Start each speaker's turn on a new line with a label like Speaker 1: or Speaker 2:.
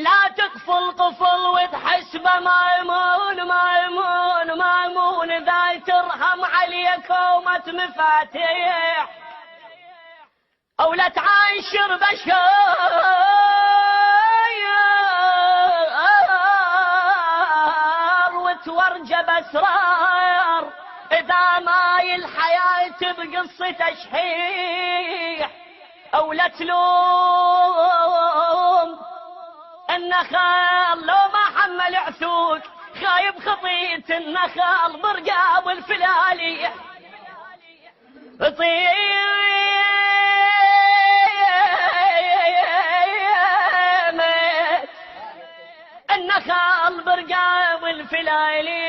Speaker 1: لا تقفل قفل وتحسبه مايمون مايمون مايمون، ذا ترهم عليك ومة مفاتيح، او لا تعاشر بشر وتورجب اسرار، اذا ماي الحياة بقصة تشحيح، او لا تلوم النخال لو ما حمل عسوك، خايب خطية النخال برقاب الفلالي طيمت النخال برقاب الفلالي